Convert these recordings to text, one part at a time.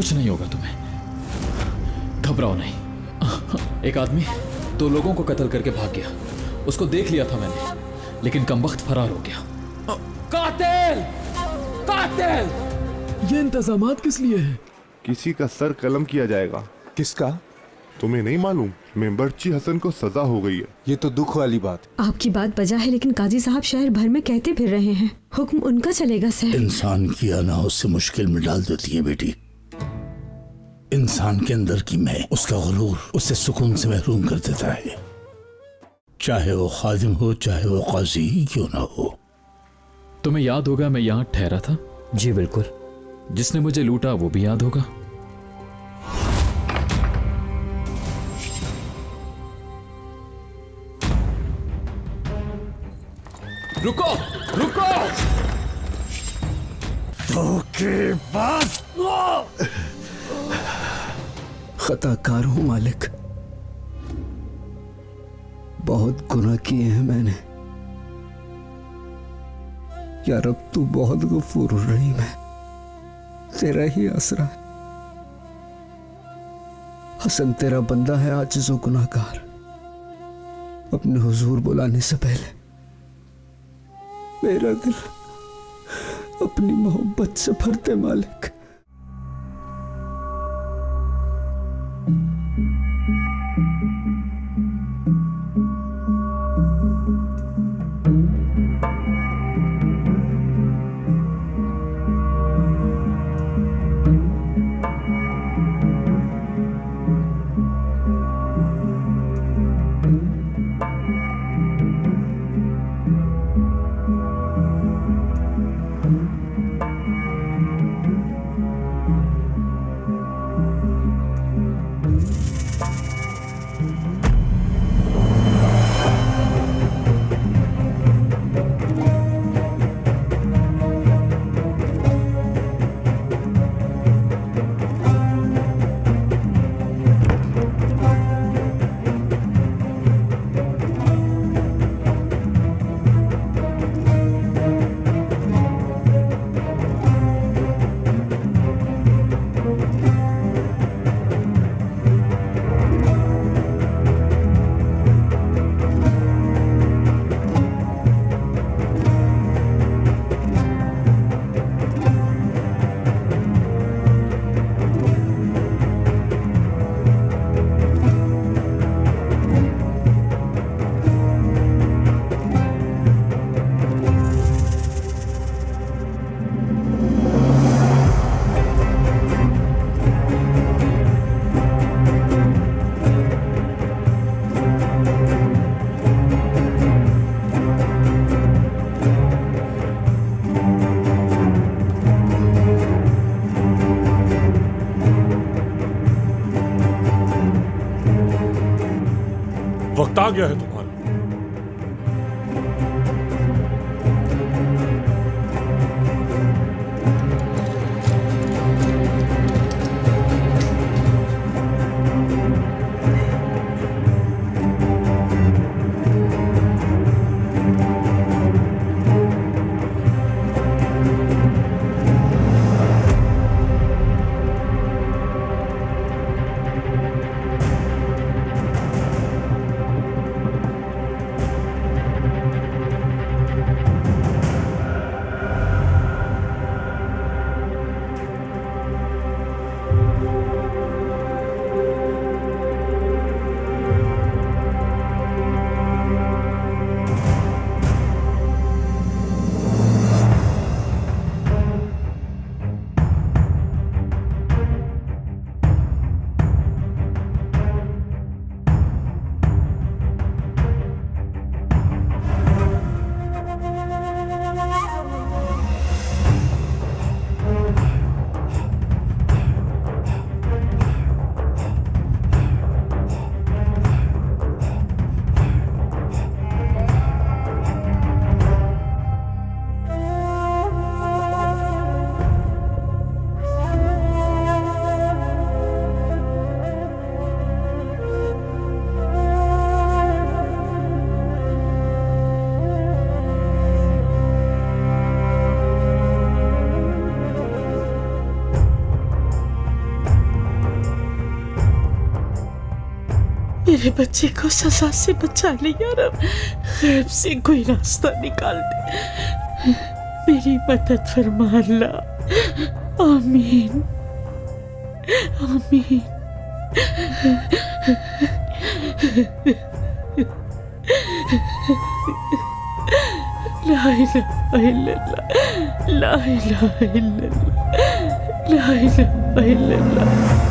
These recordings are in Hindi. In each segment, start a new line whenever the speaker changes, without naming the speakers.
कुछ नहीं होगा तुम्हें, घबराओ नहीं। एक आदमी 2 लोगों को कत्ल करके भाग गया। उसको देख लिया था मैंने, लेकिन कमबख्त फरार हो गया। कातिल! कातिल!
ये इंतजामात किस लिए है?
किसी का सर कलम किया जाएगा।
किसका?
तुम्हें नहीं मालूम? मेंबरची हसन को सजा हो गई है।
ये तो दुख वाली बात।
आपकी बात बजा है, लेकिन काजी साहब शहर भर में कहते फिर रहे हैं हुक्म उनका चलेगा सर।
इंसान की अनाहत से मुश्किल में डाल देती है बेटी। इंसान के अंदर की मैं, उसका गुरूर उसे सुकून से महरूम कर देता है, चाहे वो खादिम हो, चाहे वो काजी ही क्यों ना हो।
तुम्हें याद होगा मैं यहाँ ठहरा था?
जी बिल्कुल।
जिसने मुझे लूटा वो भी याद होगा। रुको रुको!
खताकार हूं मालिक, बहुत गुनाह किए हैं मैंने। या रब तू बहुत गफूर रहीम है, तेरा ही आसरा है। हसन तेरा बंदा है, आजिज़ व गुनाहगार। अपने हुजूर बुलाने से पहले मेरा दिल अपनी मोहब्बत से भर दे मालिक।
वक्त आ गया है तुम्हारा।
मेरे बच्चे को सजा से बचा ले या रब, गैब से कोई रास्ता निकाल दे, मेरी मदद फरमा अल्लाह। आमीन आमीन। ला इलाहा इल्लल्लाह, ला इलाहा इल्लल्लाह, ला इलाहा इल्लल्लाह।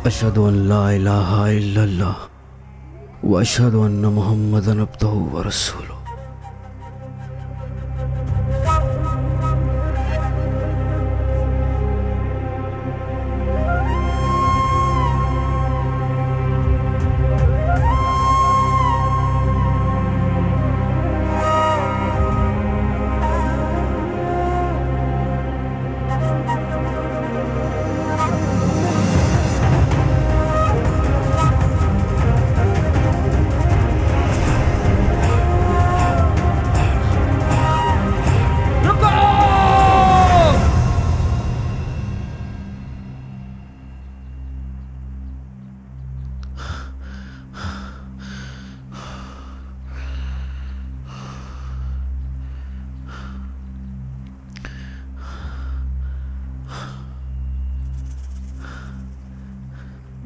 अशहदु अन ला इलाहा इल्लल्लाह व अशहदु अन्न मुहम्मदन अब्दुहु व रसूलुहु।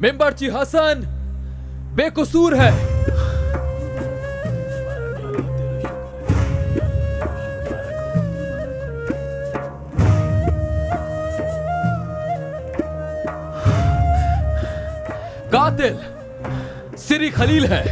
मेंबरची हसन बेकसूर है। कातिल सिरी खलील है।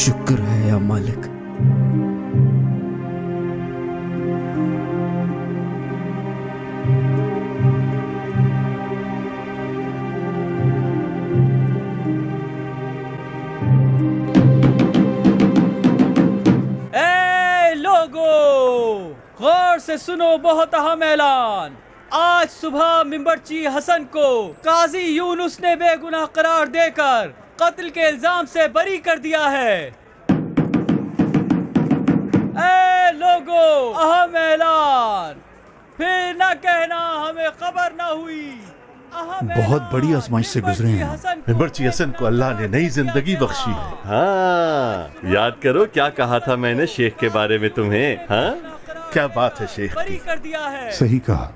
शुक्र है या मालिक।
गौर से सुनो बहुत अहम ऐलान। आज सुबह मिंबरची हसन को काजी यूनुस ने बेगुनाह करार देकर कत्ल के इल्जाम से बरी कर दिया है। ए लोगो, अहम ऐलान, फिर न कहना हमें खबर न हुई।
बहुत बड़ी आजमाइश से गुजरे हैं। मिंबरची हसन को अल्लाह ने नई जिंदगी बख्शी है।
हाँ, याद करो क्या कहा था मैंने शेख के बारे में तुम्हें। हाँ,
क्या बात है शेख की।
कर दिया है।
सही कहा।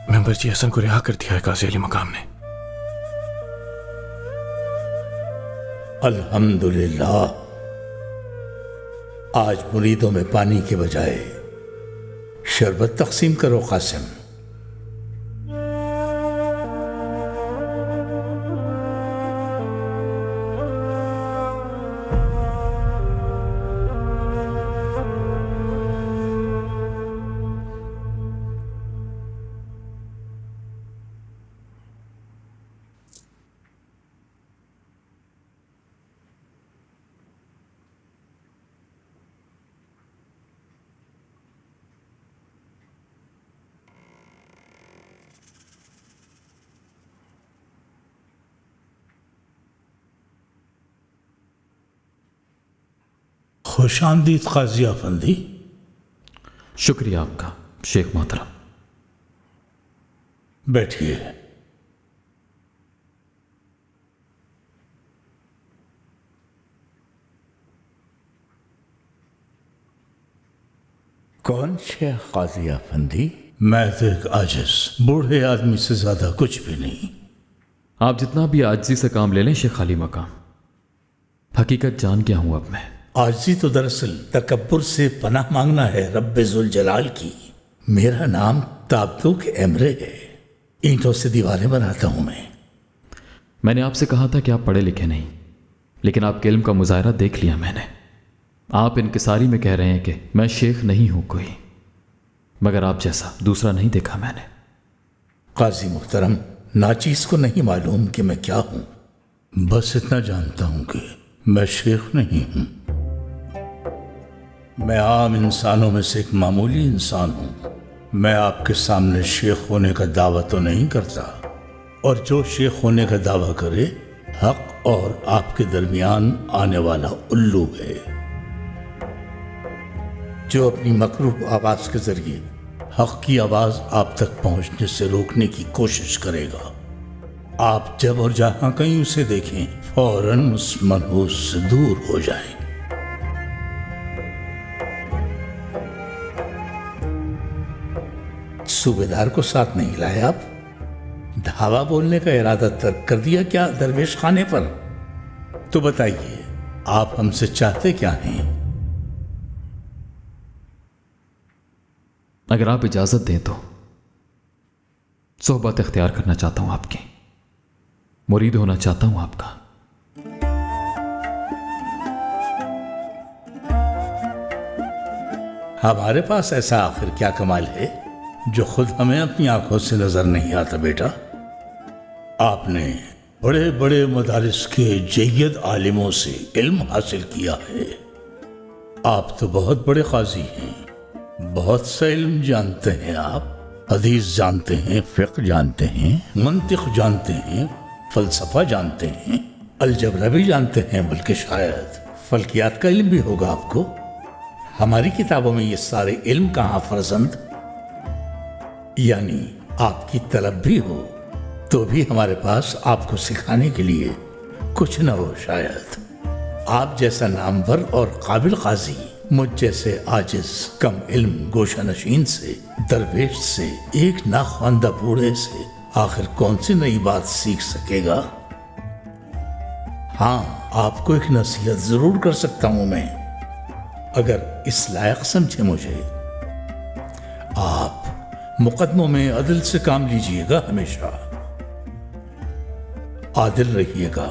मिंबरची हसन को रिहा कर दिया है काजी अली मकाम ने।
अल्हम्दुलिल्लाह। आज मुरीदों में पानी के बजाय शरबत तकसीम करो कासिम। खुशामदीद काजी अफंदी।
शुक्रिया आपका शेख मोहतरम।
बैठिए। कौन शेख काजी अफंदी? मैं तो एक आजिज बूढ़े आदमी से ज्यादा कुछ भी नहीं।
आप जितना भी आजिजी से काम ले लें शेख अली मकाम, हकीकत जान गया हूं अब मैं।
आजी तो दरअसल तकब्बुर से पनाह मांगना है रब्बे जुल जलाल की। मेरा नाम ताबतुक एमरे है। ईंटों से दीवारें बनाता हूं मैं।
मैंने आपसे कहा था कि आप पढ़े लिखे नहीं, लेकिन आपके इल्म का मुजाहरा देख लिया मैंने। आप इनकिसारी में कह रहे हैं कि मैं शेख नहीं हूं कोई, मगर आप जैसा दूसरा नहीं देखा मैंने।
काजी मुहतरम, नाचीज को नहीं मालूम कि मैं क्या हूं। बस इतना जानता हूं कि मैं शेख नहीं हूं। मैं आम इंसानों में से एक मामूली इंसान हूं। मैं आपके सामने शेख होने का दावा तो नहीं करता, और जो शेख होने का दावा करे हक और आपके दरमियान आने वाला उल्लू है, जो अपनी मकरूह आवाज के जरिए हक की आवाज आप तक पहुंचने से रोकने की कोशिश करेगा। आप जब और जहां कहीं उसे देखें फौरन उस मनहूस से दूर हो जाएं। सूबेदार को साथ नहीं लाए आप? धावा बोलने का इरादा तर्क कर दिया क्या दरवेश खाने पर? तो बताइए आप हमसे चाहते क्या हैं?
अगर आप इजाजत दें तो सोहबत इख्तियार करना चाहता हूं आपकी, मुरीद होना चाहता हूं आपका।
हमारे पास ऐसा आखिर क्या कमाल है जो खुद हमें अपनी आंखों से नजर नहीं आता बेटा? आपने बड़े बड़े मदारिस के जय्यद आलिमों से इल्म हासिल किया है। आप तो बहुत बड़े काजी हैं, बहुत सा इल्म जानते हैं आप। हदीस जानते हैं, फिक्र जानते हैं, मंतिक जानते हैं, फलसफा जानते हैं, अलजबरा भी जानते हैं, बल्कि शायद फल्कियात का इल्म भी होगा आपको। हमारी किताबों में ये सारे इल्म कहाँ फर्जंद? यानी आपकी तलब भी हो तो भी हमारे पास आपको सिखाने के लिए कुछ न हो शायद। आप जैसा नामवर और काबिल काजी मुझ जैसे आजिज कम इल्म गोशा नशीन से, दरवेश से, एक नाख्वानदा बूढ़े से आखिर कौन सी नई बात सीख सकेगा? हाँ, आपको एक नसीहत जरूर कर सकता हूं मैं, अगर इस लायक समझे मुझे। आप मुकदमों में अदल से काम लीजिएगा, हमेशा आदिल रहिएगा।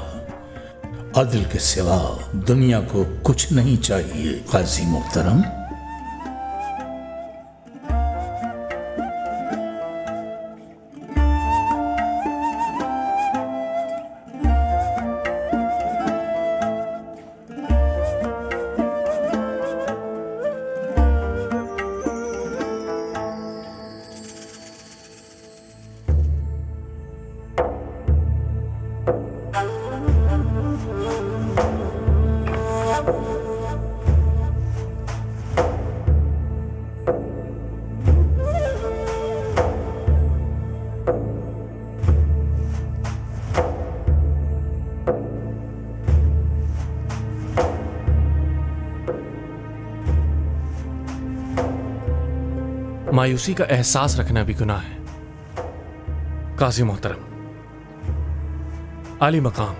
अदल के सिवा दुनिया को कुछ नहीं चाहिए, काजी मोहतरम।
मायूसी का एहसास रखना भी गुनाह है काजी मोहतरम। आली मकाम,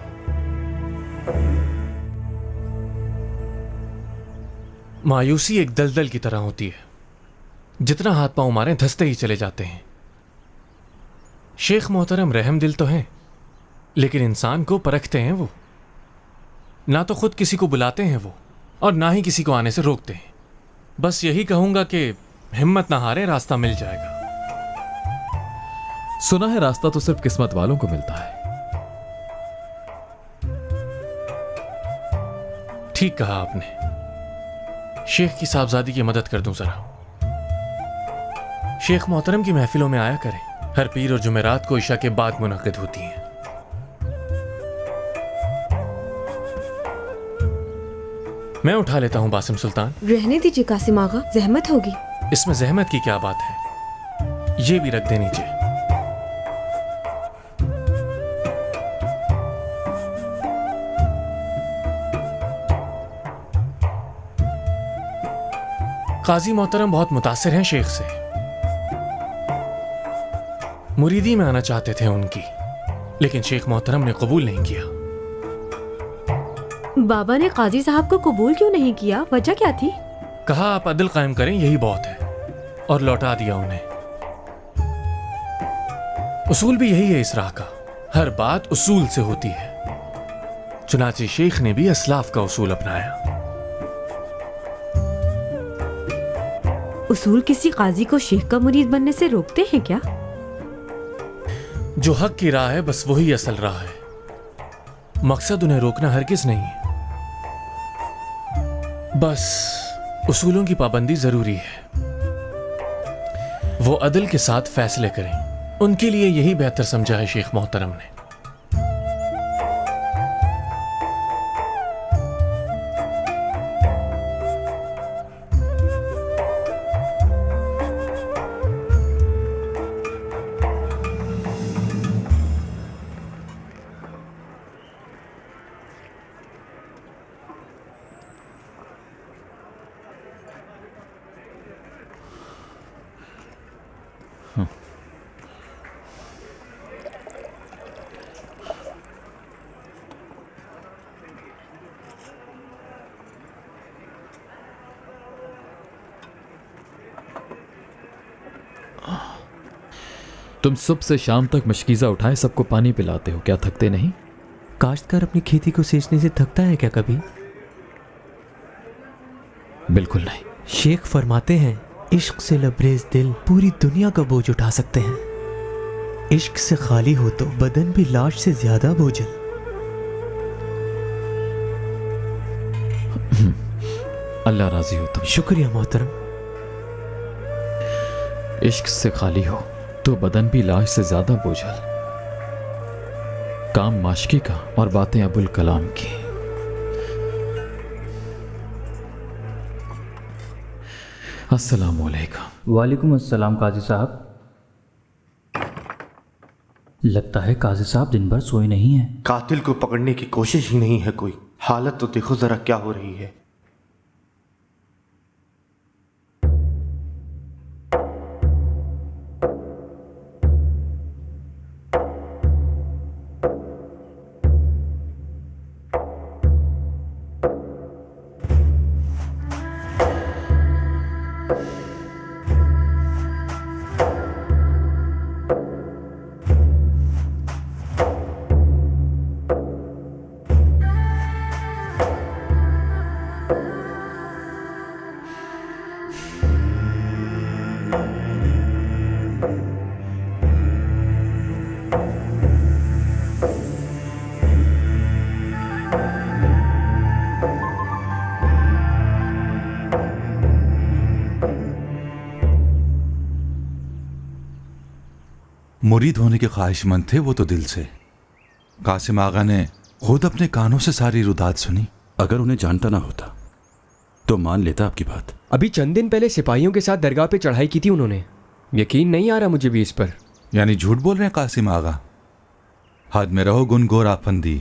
मायूसी एक दलदल की तरह होती है, जितना हाथ पांव मारें धंसते ही चले जाते हैं। शेख मोहतरम रहम दिल तो हैं, लेकिन इंसान को परखते हैं वो। ना तो खुद किसी को बुलाते हैं वो, और ना ही किसी को आने से रोकते हैं। बस यही कहूंगा कि हिम्मत ना हारे, रास्ता मिल जाएगा।
सुना है रास्ता तो सिर्फ किस्मत वालों को मिलता है।
ठीक कहा आपने। शेख की साहबजादी की मदद कर दूं जरा। शेख मोहतरम की महफिलों में आया करें, हर पीर और जुमेरात को इशा के बाद मुनक़िद होती हैं। मैं उठा लेता हूं बासिम सुल्तान।
रहने दीजिए कासिम आगा, जहमत होगी।
इसमें जहमत की क्या बात है, ये भी रख दे नीचे। काजी मोहतरम बहुत मुतासिर हैं शेख से। मुरीदी में आना चाहते थे उनकी, लेकिन शेख मोहतरम ने कबूल नहीं किया।
बाबा ने काजी साहब को कबूल क्यों नहीं किया? वजह क्या थी?
कहा आप अदल कायम करें, यही बहुत है, और लौटा दिया उन्हें। उसूल भी यही है इस राह का, हर बात उसूल से होती है। चुनाचे शेख ने भी असलाफ का उसूल अपनाया।
उसूल किसी काजी को शेख का मुरीद बनने से रोकते हैं क्या?
जो हक की राह है बस वही असल राह है, मकसद उन्हें रोकना हरगिज नहीं है। बस उसूलों की पाबंदी जरूरी है, वो अदल के साथ फैसले करें। उनके लिए यही बेहतर समझा है शेख मोहतरम ने।
तुम सुबह से शाम तक मशकीज़ा उठाए सबको पानी पिलाते हो, क्या थकते नहीं?
काश्तकार अपनी खेती को सींचने से थकता है क्या कभी?
बिल्कुल नहीं।
शेख फरमाते हैं, इश्क से लबरेज दिल पूरी दुनिया का बोझ उठा सकते हैं। इश्क से खाली हो तो बदन भी लाश से ज्यादा बोझल।
अल्लाह राजी हो तुम।
शुक्रिया मोहतरम।
इश्क से खाली हो तो बदन भी लाश से ज्यादा बोझल। काम माशकी का और बातें अबुल कलाम की। अस्सलामु अलैकुम।
वालेकुम अस्सलाम काजी साहब। लगता है काजी साहब दिन भर सोए नहीं हैं।
कातिल को पकड़ने की कोशिश ही नहीं है कोई। हालत तो देखो जरा क्या हो रही है। मुरीद होने के ख्वाहिशमंद थे वो तो दिल से। कासिम आगा ने खुद अपने कानों से सारी रुदात सुनी।
अगर उन्हें जानता ना होता तो मान लेता आपकी बात।
अभी चंद दिन पहले सिपाहियों के साथ दरगाह पे चढ़ाई की थी उन्होंने। यकीन नहीं आ रहा मुझे भी इस पर।
यानी झूठ बोल रहे हैं कासिम आगा? हद में रहो गुनगोर आफंदी।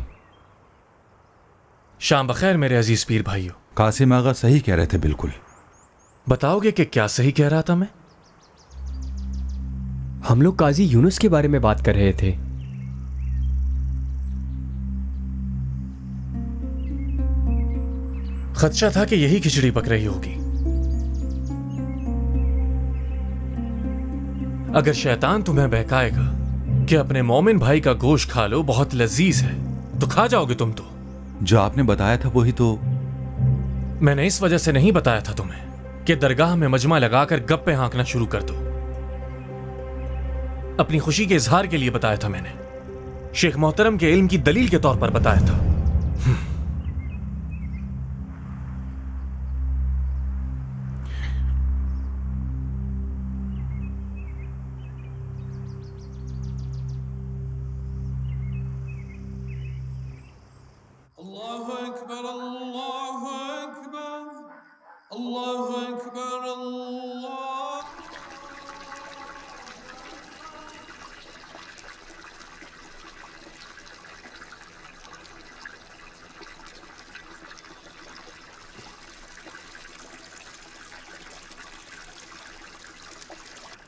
शाम बखैर मेरे अजीज पीर भाइयों।
कासिम आगा सही कह रहे थे बिल्कुल।
बताओगे कि क्या सही कह रहा था मैं?
हम लोग काजी यूनुस के बारे में बात कर रहे थे।
खदशा था कि यही खिचड़ी पक रही होगी। अगर शैतान तुम्हें बहकाएगा कि अपने मोमिन भाई का गोश्त खा लो, बहुत लजीज है, तो खा जाओगे तुम तो।
जो आपने बताया था वही तो।
मैंने इस वजह से नहीं बताया था तुम्हें कि दरगाह में मजमा लगाकर गप्पे हाँकना शुरू कर दो। अपनी खुशी के इजहार के लिए बताया था मैंने। शेख मोहतरम के इल्म की दलील के तौर पर बताया था।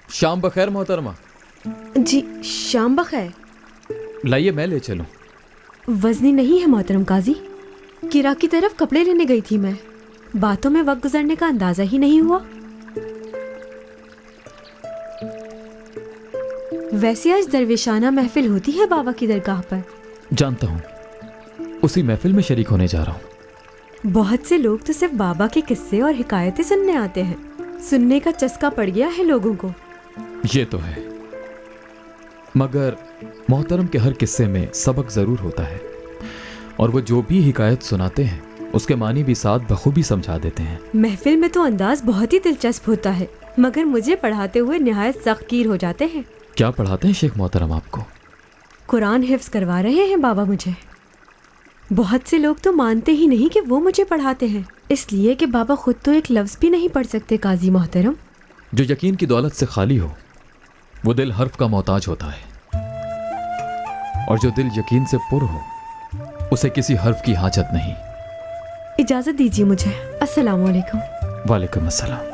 शाम बखैर मोहतरमा।
जी शाम बखैर।
लाइए मैं ले चलूं।
वजनी नहीं है मोहतरम काजी। किरा की तरफ कपड़े लेने गई थी मैं। बातों में वक्त गुजरने का अंदाजा ही नहीं हुआ। वैसे आज दरवेशाना महफिल होती है बाबा की दरगाह पर।
जानता हूं, उसी महफिल में शरीक होने जा रहा हूं।
बहुत से लोग तो सिर्फ बाबा के किस्से और हिकायतें सुनने आते हैं। सुनने का चस्का पड़ गया है लोगों को।
ये तो है, मगर मोहतरम के हर किस्से में सबक जरूर होता है, और वो जो भी हिकायत सुनाते हैं उसके मानी भी साथ बखूबी समझा देते हैं।
महफिल में तो अंदाज बहुत ही दिलचस्प होता है, मगर मुझे पढ़ाते हुए निहायत सख्तगीर हो जाते हैं।
क्या पढ़ाते हैं शेख मोहतरम आपको?
कुरान हिफ्ज करवा रहे हैं बाबा मुझे। बहुत से लोग तो मानते ही नहीं कि वो मुझे पढ़ाते हैं, इसलिए कि बाबा खुद तो एक लफ्ज भी नहीं पढ़ सकते काजी मोहतरम।
जो यकीन की दौलत से खाली हो वो दिल हर्फ का मोहताज होता है, और जो दिल यकीन से पुर हो उसे किसी हर्फ की हाजत नहीं।
इजाजत दीजिए मुझे। अस्सलाम वालेकुम।
वालेकुम अस्सलाम।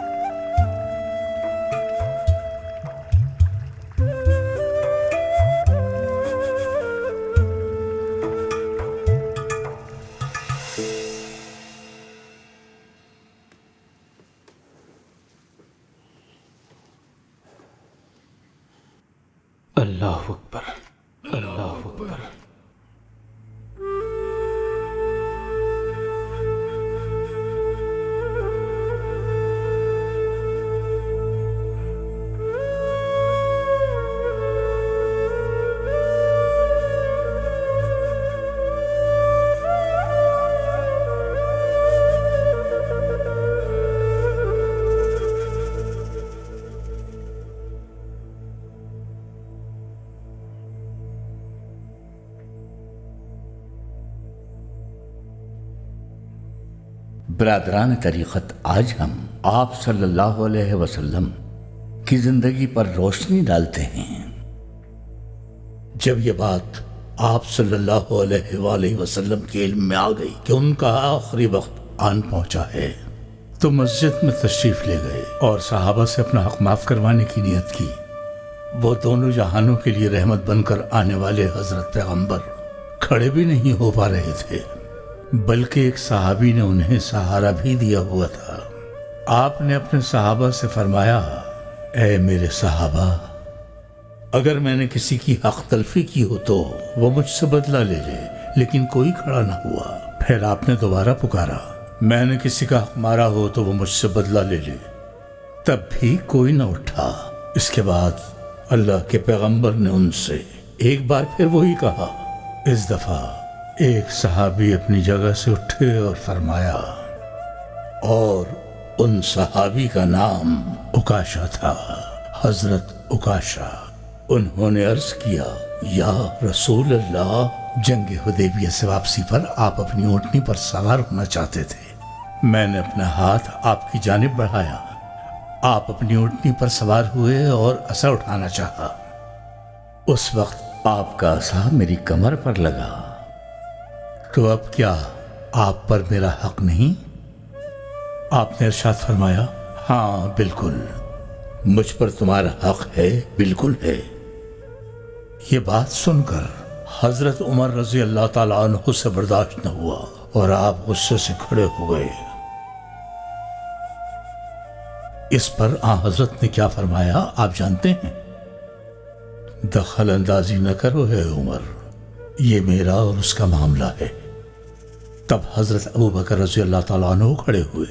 अल्लाह अकबर, अल्लाह अकबर।
बरादरान तरीक़त, आज हम आप सल्लल्लाहु अलैहि वसल्लम की ज़िंदगी पर रोशनी डालते हैं। जब ये बात आप सल्लल्लाहु अलैहि वसल्लम के इल्म में आ गई कि उनका आखिरी वक्त आन पहुंचा है, तो मस्जिद में तशरीफ़ ले गए और सहाबा से अपना हक माफ़ करवाने की नियत की। वो दोनों जहानों के लिए रहमत बनकर आने वाले हज़रत पैगम्बर खड़े भी नहीं हो पा रहे थे, बल्कि एक सहाबी ने उन्हें सहारा भी दिया हुआ था। आपने अपने सहाबा से फरमाया, ए मेरे सहाबा, अगर मैंने किसी की हक तलफी की हो तो वो मुझसे बदला ले ले, लेकिन कोई खड़ा ना हुआ। फिर आपने दोबारा पुकारा, मैंने किसी का हक मारा हो तो वो मुझसे बदला ले ले, तब भी कोई न उठा। इसके बाद अल्लाह के पैगंबर ने उनसे एक बार फिर वही कहा। इस दफा एक सहाबी अपनी जगह से उठे और फरमाया, और उन सहाबी का नाम उकाशा था, हजरत उकाशा। उन्होंने अर्ज किया, या रसूल अल्लाह, जंग हुदैबिया से वापसी पर आप अपनी ऊँटनी पर सवार होना चाहते थे। मैंने अपना हाथ आपकी जानिब बढ़ाया, आप अपनी ऊँटनी पर सवार हुए और असा उठाना चाहा। उस वक्त आपका असा मेरी कमर पर लगा। तो अब क्या आप पर मेरा हक नहीं? आपने इरशाद फरमाया, हाँ बिल्कुल, मुझ पर तुम्हारा हक है, बिल्कुल है। ये बात सुनकर हजरत उमर रजी अल्लाह ताला अन्हु से बर्दाश्त न हुआ और आप गुस्से से खड़े हो गए। इस पर हजरत ने क्या फरमाया आप जानते हैं? दखल अंदाजी न करो है उमर, ये मेरा और उसका मामला है। तब हजरत अबू बकर रजी अल्लाह ताला अन्हु खड़े हुए,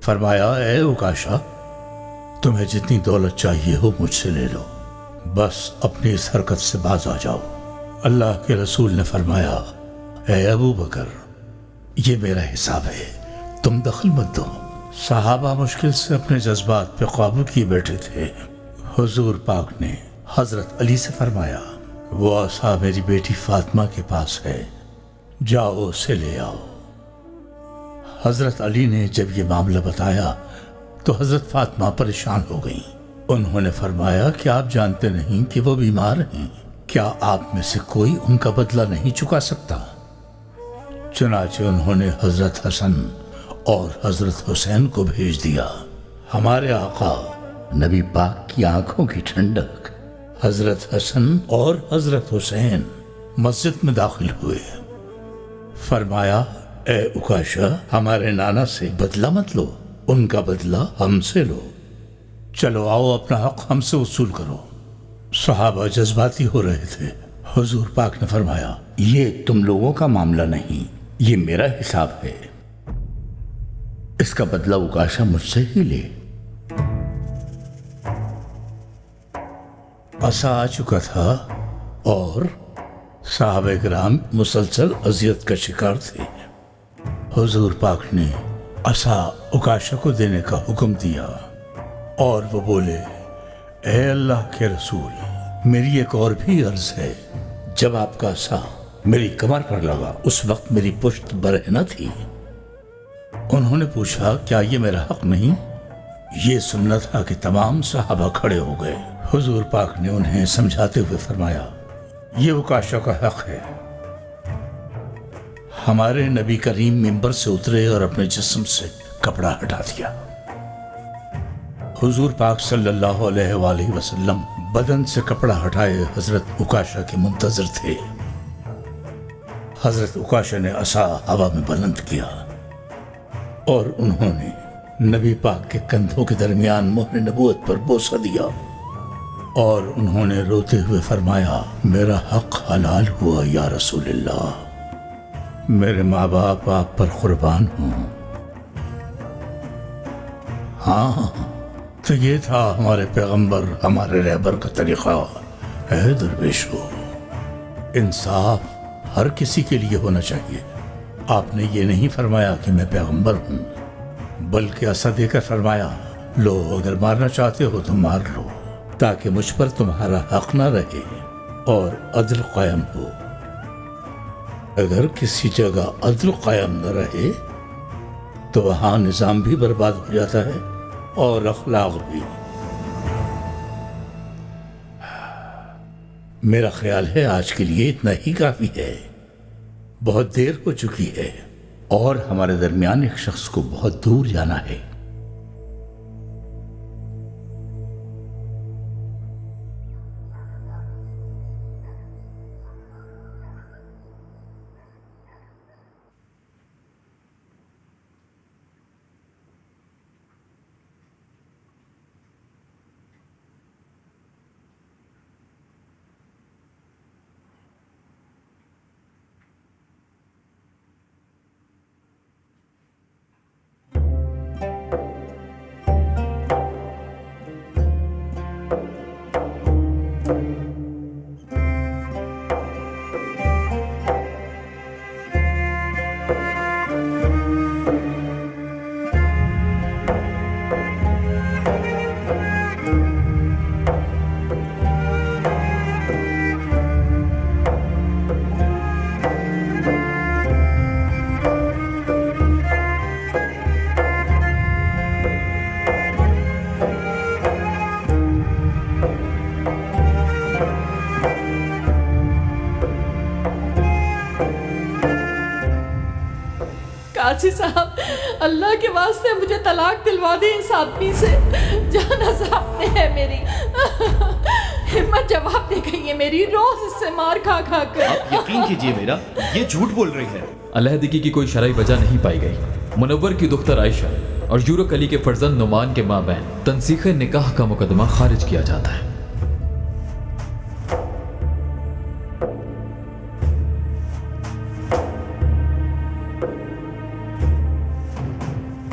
फरमाया, ए उकाशा, तुम्हें जितनी दौलत चाहिए हो मुझसे ले लो, बस अपनी इस हरकत से बाज आ जाओ। अल्लाह के रसूल ने फरमाया, ए अबू बकर, ये मेरा हिसाब है, तुम दखल मत दो। सहाबा मुश्किल से अपने जज्बात पे काबू किए बैठे थे। हुजूर पाक ने हजरत अली से फरमाया, वो आसा मेरी बेटी फातिमा के पास है, जाओ उसे ले आओ। हजरत अली ने जब ये मामला बताया तो हजरत फातिमा परेशान हो गईं। उन्होंने फरमाया कि आप जानते नहीं कि वो बीमार हैं, क्या आप में से कोई उनका बदला नहीं चुका सकता? चुनाचे उन्होंने हजरत हसन और हजरत हुसैन को भेज दिया। हमारे आका नबी पाक की आंखों की ठंडक, हजरत हसन और हजरत हुसैन मस्जिद में दाखिल हुए। फरमाया, ए उकाशा, हमारे नाना से बदला मत लो, उनका बदला हमसे लो। चलो आओ अपना हक हमसे वसूल करो। सहाबा जज्बाती हो रहे थे। हुजूर पाक ने फरमाया, ये तुम लोगों का मामला नहीं, ये मेरा हिसाब है, इसका बदला उकाशा मुझसे ही ले। असा आ चुका था और साहबे किराम मुसलसल अजियत का शिकार थे। हुजूर पाक ने असा उकाशा को देने का हुक्म दिया और वो बोले, ए अल्लाह के रसूल, मेरी एक और भी अर्ज है। जब आपका असा मेरी कमर पर लगा उस वक्त मेरी पुश्त बरहना थी। उन्होंने पूछा, क्या ये मेरा हक नहीं? ये सुनना था कि तमाम सहाबा खड़े हो गए। हुजूर पाक ने उन्हें समझाते हुए फरमाया, ये उकाशा का हक है। हमारे नबी करीम मिंबर से उतरे और अपने जिस्म से कपड़ा हटा दिया। हुजूर पाक सल्लल्लाहु अलैहि वसल्लम बदन से कपड़ा हटाए हजरत उकाशा के मुंतजर थे। हजरत उकाशा ने असा हवा में बुलंद किया और उन्होंने नबी पाक के कंधों के दरमियान मोहर नबूवत पर बोसा दिया और उन्होंने रोते हुए फरमाया, मेरा हक हलाल हुआ या रसूलल्लाह, मेरे माँ बाप आप पर कुर्बान हों। हाँ, तो ये था हमारे पैगंबर, हमारे रहबर का तरीक़ा। है दरवेशो, इंसाफ हर किसी के लिए होना चाहिए। आपने ये नहीं फरमाया कि मैं पैगंबर हूँ, बल्कि ऐसा देकर फरमाया, लो अगर मारना चाहते हो तो मार लो, ताकि मुझ पर तुम्हारा हक ना रहे और अदल कायम हो। अगर किसी जगह अदल कायम न रहे तो वहाँ निज़ाम भी बर्बाद हो जाता है और अखलाक भी। मेरा ख्याल है आज के लिए इतना ही काफ़ी है। बहुत देर हो चुकी है और हमारे दरमियान एक शख्स को बहुत दूर जाना है।
कराची साहब, अल्लाह के वास्ते मुझे तलाक दिलवा दे इस आदमी से। जान अज़ाब में है मेरी। हिम्मत जवाब दे गई है मेरी, रोज इससे मार खा खा कर।
आप यकीन कीजिए मेरा, ये झूठ बोल रही है।
अलहदगी की कोई शरई वजह नहीं पाई गई। मुनव्वर की दुख्तर आयशा और यूरक अली के फर्जंद नुमान के माँ बहन तनसीख निकाह का मुकदमा खारिज किया जाता है।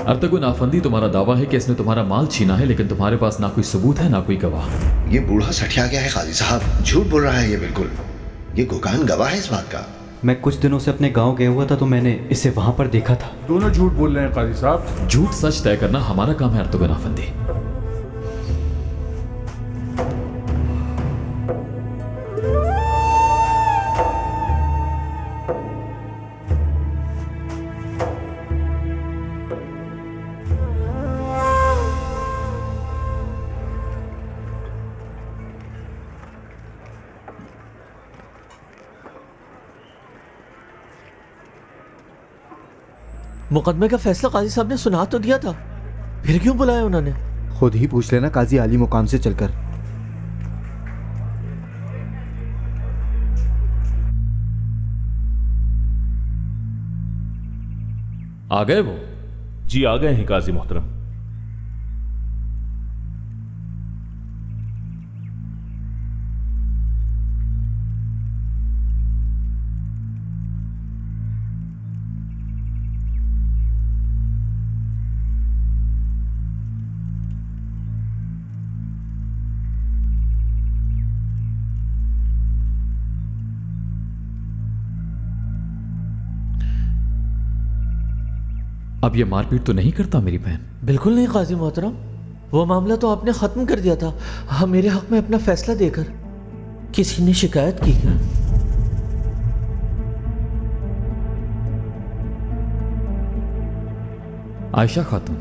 अर्तगुन आफंदी, तुम्हारा दावा है कि इसने तुम्हारा माल छीना है, लेकिन तुम्हारे पास ना कोई सबूत है ना कोई गवाह।
ये बूढ़ा सठिया गया है काजी साहब, झूठ बोल रहा है ये बिल्कुल। ये गुकान गवाह है इस बात का।
मैं कुछ दिनों से अपने गांव गया हुआ था तो मैंने इसे वहां पर देखा था।
दोनों झूठ बोल रहे हैं काजी साहब।
झूठ सच तय करना हमारा काम है अर्तगुन आफंदी।
मुकदमे का फैसला काजी साहब ने सुना तो दिया था, फिर क्यों बुलाया उन्होंने?
खुद ही पूछ लेना काजी आली मुकाम से चलकर।
आ गए वो?
जी आ गए हैं काजी मोहतरम।
अब ये मारपीट तो नहीं करता मेरी बहन?
बिल्कुल नहीं काजी मोहतरम, वो मामला तो आपने खत्म कर दिया था। हाँ, मेरे हक में अपना फैसला देकर किसी ने शिकायत की क्या?
आयशा खातून,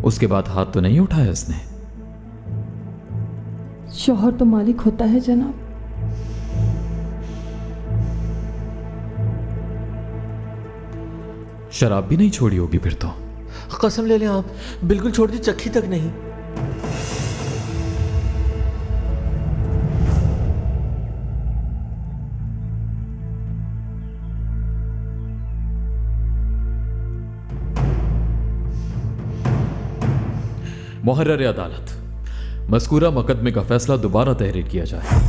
उसके बाद हाथ तो नहीं उठाया इसने?
शौहर तो मालिक होता है जनाब।
शराब भी नहीं छोड़ी होगी फिर तो?
कसम ले लें आप, बिल्कुल छोड़ दी, चक्की तक नहीं।
मुहर्रर अदालत, मज़कूरा मुकदमे का फैसला दोबारा तहरीर किया जाए।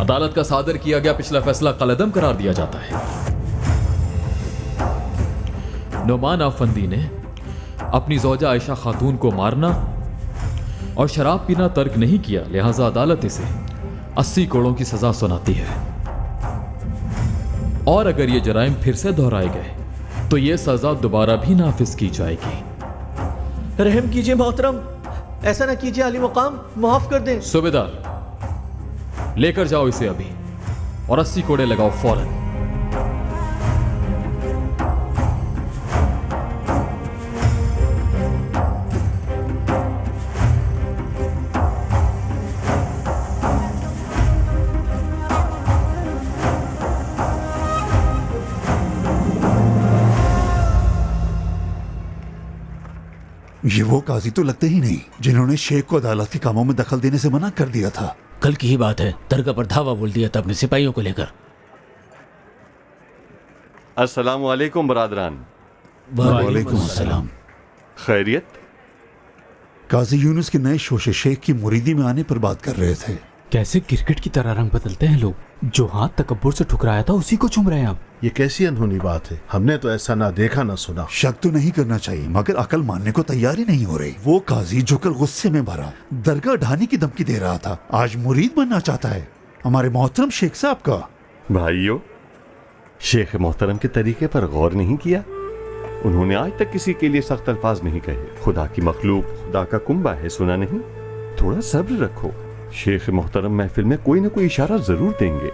अदालत का सादर किया गया पिछला फैसला कलअदम करार दिया जाता है। नुमान आफंदी ने अपनी ज़ौजा आयशा खातून को मारना और शराब पीना तर्क नहीं किया, लिहाजा अदालत इसे 80 कोड़ों की सजा सुनाती है। और अगर ये जराइम फिर से दोहराए गए तो यह सजा दोबारा भी नाफिज की जाएगी।
रहम कीजिए मोहतरम, ऐसा ना कीजिए आली मुकाम, माफ कर दें।
सूबेदार, लेकर जाओ इसे अभी और 80 कोड़े लगाओ फौरन।
ये वो काजी तो लगते ही नहीं जिन्होंने शेख को अदालत के कामों में दखल देने से मना कर दिया था।
कल की ही बात है, दरगाह पर धावा बोल दिया था अपने सिपाहियों को लेकर।
अस्सलाम वालेकुम बरादरान।
वालेकुम अस्सलाम।
खैरियत?
काजी यूनुस के नए शोशे शेख की मुरीदी में आने पर बात कर रहे थे।
कैसे क्रिकेट की तरह रंग बदलते हैं लोग। जो हाथ तकब्बुर से ठुकराया था उसी को चूम रहे हैं अब।
ये कैसी अनहोनी बात है, हमने तो ऐसा ना देखा ना सुना।
शक तो नहीं करना चाहिए मगर अकल मानने को तैयार ही नहीं हो रही। वो काजी जो कल गुस्से में भरा दरगाह ढाने की धमकी दे रहा था, आज मुरीद बनना चाहता है हमारे मोहतरम शेख साहब का।
भाइयों, शेख मोहतरम के तरीके पर गौर नहीं किया। उन्होंने आज तक किसी के लिए सख्त अल्फाज नहीं कहे। खुदा की मखलूक खुदा का कुंबा है, सुना नहीं? थोड़ा सब्र रखो, शेख मोहतरम महफिल में कोई ना कोई इशारा जरूर देंगे।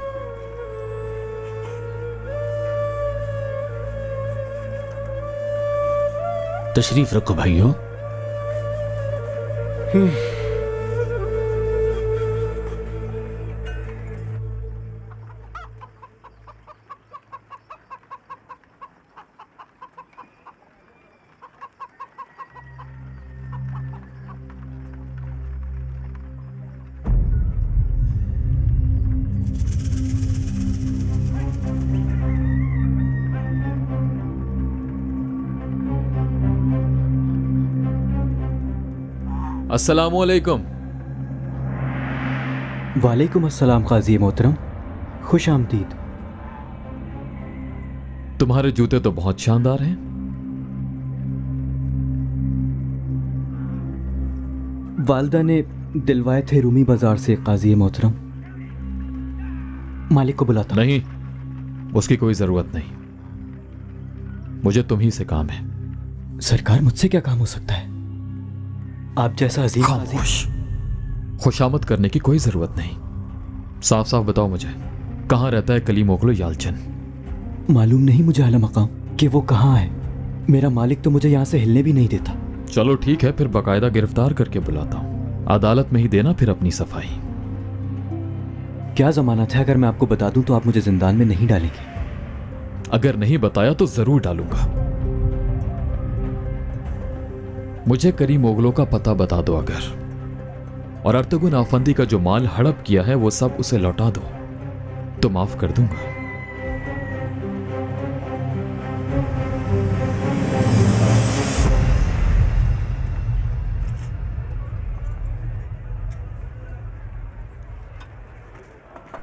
तशरीफ रखो भाइयों।
अस्सलामुअलैकुम।
वालेकुम अस्सलाम काजी मोहतरम, खुश आमदीद।
तुम्हारे जूते तो बहुत शानदार हैं।
वालदा ने दिलवाए थे रूमी बाजार से काजी मोहतरम। मालिक को बुलाता।
नहीं, उसकी कोई जरूरत नहीं, मुझे तुम्ही से काम है।
सरकार, मुझसे क्या काम हो सकता है? आप जैसा अजीम
खामोश। खुशामद करने की कोई जरूरत नहीं। साफ साफ बताओ मुझे, कहाँ रहता है कलीम ओगलो यालचन?
मालूम नहीं मुझे आला मकाम कि वो कहाँ है। मेरा मालिक तो मुझे यहाँ से हिलने भी नहीं देता।
चलो ठीक है, फिर बाकायदा गिरफ्तार करके बुलाता हूँ। अदालत में ही देना फिर अपनी सफाई।
क्या जमानत है? अगर मैं आपको बता दूं तो आप मुझे जिंदान में नहीं डालेंगे?
अगर नहीं बताया तो जरूर डालूंगा। मुझे करीम ओगलो का पता बता दो अगर, और अर्तुगन आफंदी का जो माल हड़प किया है वो सब उसे लौटा दो तो माफ कर दूंगा।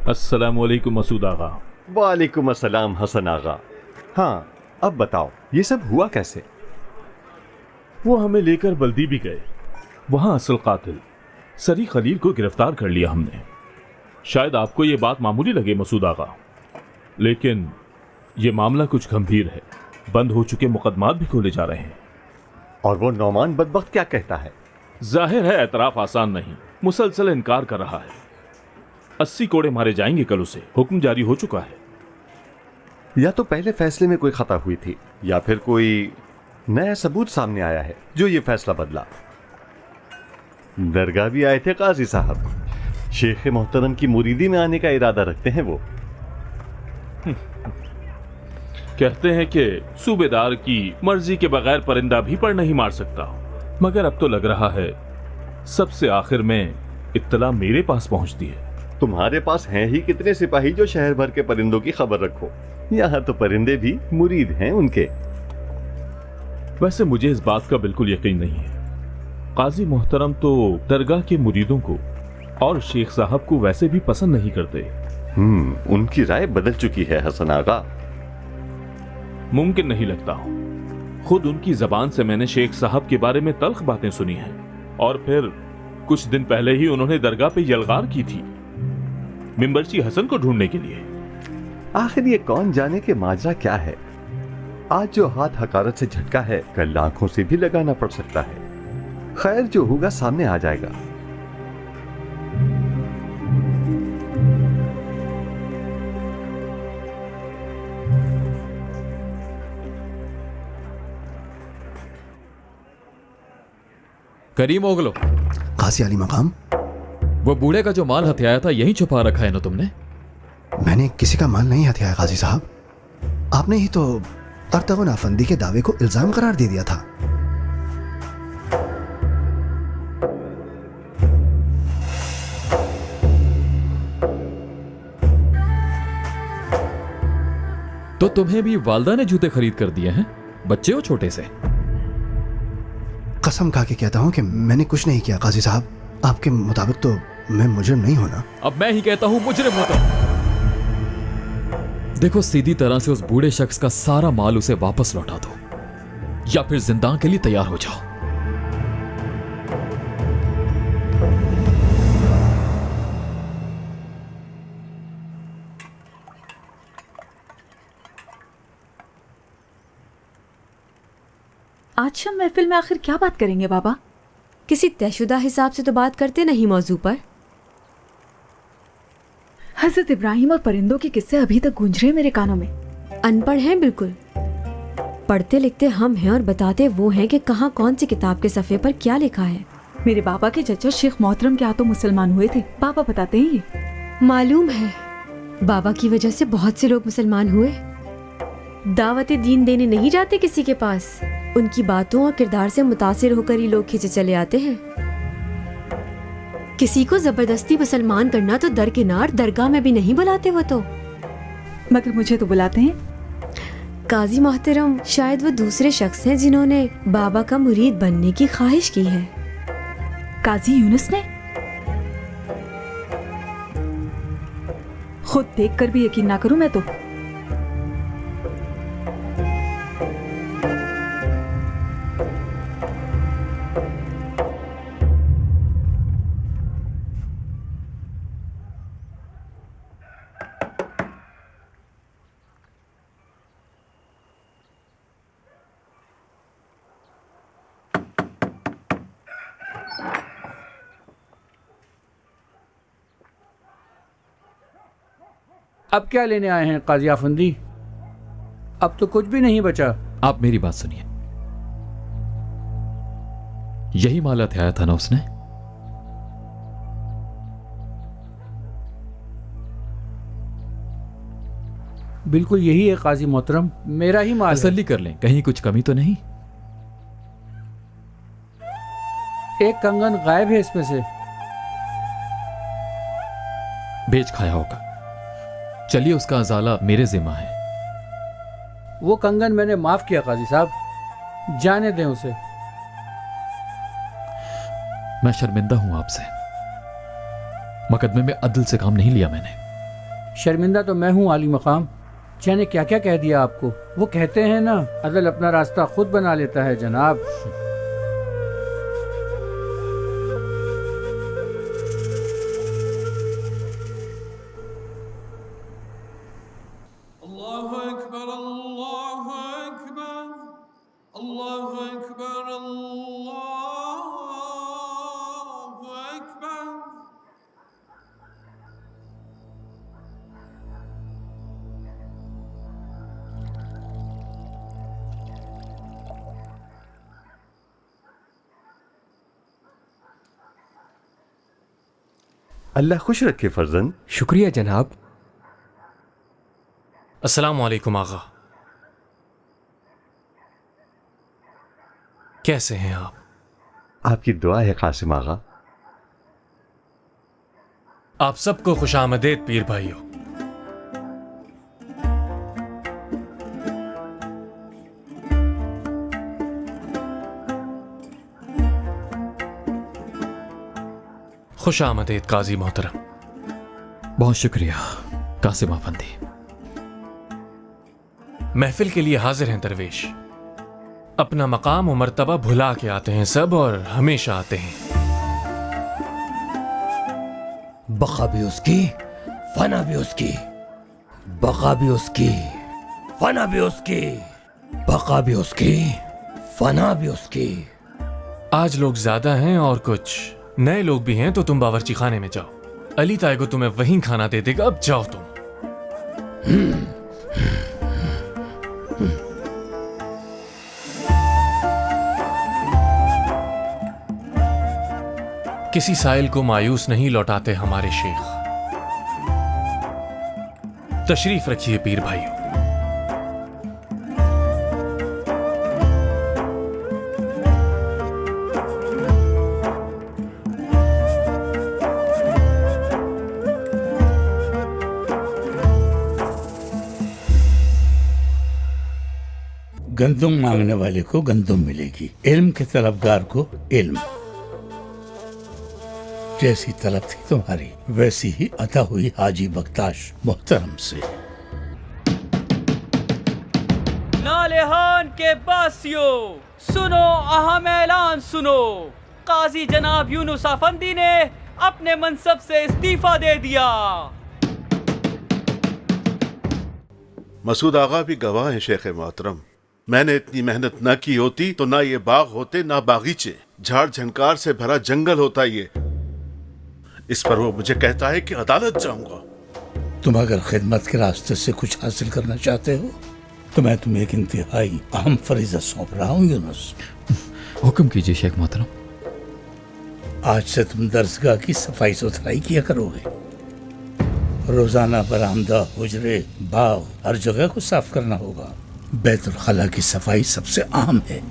अस्सलामुअलैकुम मसूद आगा।
वालेकुम अस्सलाम हसन आगा। हाँ, अब बताओ ये सब हुआ कैसे?
वो हमें लेकर बल्दी भी गए। वहां असल कातिल सरी खलील को गिरफ्तार कर लिया हमने। शायद आपको ये बात मामूली लगे मसूद आगा, लेकिन ये मामला कुछ गंभीर है। बंद हो चुके मुकदमात भी खोले जा रहे हैं।
और वो नौमान बदबख्त क्या कहता है?
जाहिर है एतराफ आसान नहीं, मुसलसल इनकार कर रहा है। 80 कोड़े मारे जाएंगे कल उसे, हुक्म जारी हो चुका है।
या तो पहले फैसले में कोई खता हुई थी, या फिर कोई नया सबूत सामने आया है जो ये फैसला बदला। दरगाह भी आए थे काजी साहब। शेख मोहतरम की मुरीदी में आने का इरादा रखते हैं वो।
कहते हैं कि सूबेदार की मर्जी के बगैर परिंदा भी पर नहीं मार सकता, मगर अब तो लग रहा है सबसे आखिर में इत्तला मेरे पास पहुंचती है।
तुम्हारे पास हैं ही कितने सिपाही जो शहर भर के परिंदों की खबर रखो। यहाँ तो परिंदे भी मुरीद हैं उनके।
वैसे मुझे इस बात का बिल्कुल यकीन नहीं है। काजी मोहतरम तो दरगाह के मुरीदों को और शेख साहब को वैसे भी पसंद नहीं करते।
उनकी राय बदल चुकी है हसन आगा।
मुमकिन नहीं लगता। खुद उनकी जबान से मैंने शेख साहब के बारे में तल्ख बातें सुनी हैं, और फिर कुछ दिन पहले ही उन्होंने दरगाह पे यलगार की थी मिंबरची हसन को ढूंढने के लिए।
आखिर ये कौन जाने के माजरा क्या है। आज जो हाथ हकारत से झटका है, कल आंखों से भी लगाना पड़ सकता है। खैर, जो होगा सामने आ जाएगा।
करीम ओगलो।
काजी अली मकाम।
वो बूढ़े का जो माल हथियाया था यहीं छुपा रखा है ना तुमने?
मैंने किसी का माल नहीं हथियाया काजी साहब। आपने ही तो अर्तुगन आफंदी के दावे को इल्जाम करार दे दिया था।
तो तुम्हें भी वालदा ने जूते खरीद कर दिए हैं? बच्चे हो छोटे से।
कसम खा के कहता हूं कि मैंने कुछ नहीं किया काजी साहब। आपके मुताबिक तो मैं मुजरिम नहीं होना।
अब मैं ही कहता हूं मुजरिम होता। देखो, सीधी तरह से उस बूढ़े शख्स का सारा माल उसे वापस लौटा दो, या फिर जिंदा के लिए तैयार हो जाओ।
आज शाम महफिल में आखिर क्या बात करेंगे बाबा?
किसी तयशुदा हिसाब से तो बात करते नहीं मौजू पर।
हजरत इब्राहिम और परिंदों के किस्से अभी तक गूंज रहे हैं मेरे कानों में।
अनपढ़ हैं बिल्कुल। पढ़ते लिखते हम हैं और बताते वो हैं कि कहाँ कौन सी किताब के सफ़े पर क्या लिखा है।
मेरे बाबा के चचा शेख मोहतरम के हाथों मुसलमान हुए थे। पापा बताते हैं ये।
मालूम है, बाबा की वजह से बहुत से लोग मुसलमान हुए। दावत दीन देने नहीं जाते किसी के पास, उनकी बातों और किरदार से मुतासिर होकर ही लोग खींचे चले आते हैं। किसी को जबरदस्ती मुसलमान करना तो दरकिनार, दरगाह में भी नहीं बुलाते वो तो।
मगर मुझे तो बुलाते हैं।
काजी मोहतरम, शायद वो दूसरे शख्स हैं जिन्होंने बाबा का मुरीद बनने की ख्वाहिश की है।
काजी यूनुस ने? खुद देखकर भी यकीन ना करूं मैं तो।
अब क्या लेने आए हैं काजी आफंदी? अब तो कुछ भी नहीं बचा।
आप मेरी बात सुनिए, यही माल हथियाया था ना उसने?
बिल्कुल यही है काजी मोहतरम, मेरा ही माल है।
तसल्ली कर लें, कहीं कुछ कमी तो नहीं?
एक कंगन गायब है इसमें से।
बेच खाया होगा। चलिए, उसका अजाला मेरे जिम्मा है।
वो कंगन मैंने माफ किया काजी साहब, जाने दें उसे।
मैं शर्मिंदा हूं आपसे। मुकदमे में अदल से काम नहीं लिया मैंने।
शर्मिंदा तो मैं हूं आली मकाम। जाने क्या क्या कह दिया आपको। वो कहते हैं ना, अदल अपना रास्ता खुद बना लेता है जनाब।
अल्लाह खुश रखे फर्जंद।
शुक्रिया जनाब।
अस्सलाम वालेकुम आगा। कैसे हैं आप?
आपकी दुआ है कासिम आगा।
आप सबको खुशामदीद पीर भाइयों। खुशामदीद काजी मोहतरम।
बहुत शुक्रिया कासिम अफंदी।
महफिल के लिए हाजिर हैं दरवेश। अपना मकाम और मर्तबा भुला के आते हैं सब, और हमेशा आते हैं।
बका भी उसकी, फना भी उसकी। बका भी उसकी, फना भी उसकी। बका भी उसकी, फना भी उसकी।
आज लोग ज्यादा हैं और कुछ नए लोग भी हैं, तो तुम बावर्ची खाने में जाओ। अली ताई को तुम्हें वहीं खाना दे देगा। अब जाओ तुम। किसी साइल को मायूस नहीं लौटाते हमारे शेख। तशरीफ रखिए पीर भाइयों।
गंदुम मांगने वाले को गंदुम मिलेगी, इल्म के तलबगार को इल्म। जैसी तलब थी तुम्हारी, वैसी ही अता हुई हाजी बख्ताश मोहतरम से।
नालेहान के बासियों, सुनो अहम ऐलान सुनो। काजी जनाब यूनुस अफंदी ने अपने मनसब से इस्तीफा दे दिया।
मसूद आगा भी गवाह हैं शेख मोहतरम। मैंने इतनी मेहनत न की होती तो ना ये बाग होते, ना बागीचे। झाड़ झंकार से भरा जंगल होता ये। इस पर वो मुझे कहता है कि अदालत जाऊंगा।
तुम अगर खिदमत के रास्ते से कुछ हासिल करना चाहते हो तो मैं तुम्हें एक इंतहाई अहम फरीजा सौंप रहा हूँ यूनुस।
हुक्म कीजिए शेख मोहतरम।
आज से तुम दरसगाह की सफाई सुथराई किया करोगे। रोजाना बरामदा, हुजरे, बाग, हर जगह को साफ करना होगा। बैतुल खला की सफाई सबसे अहम है।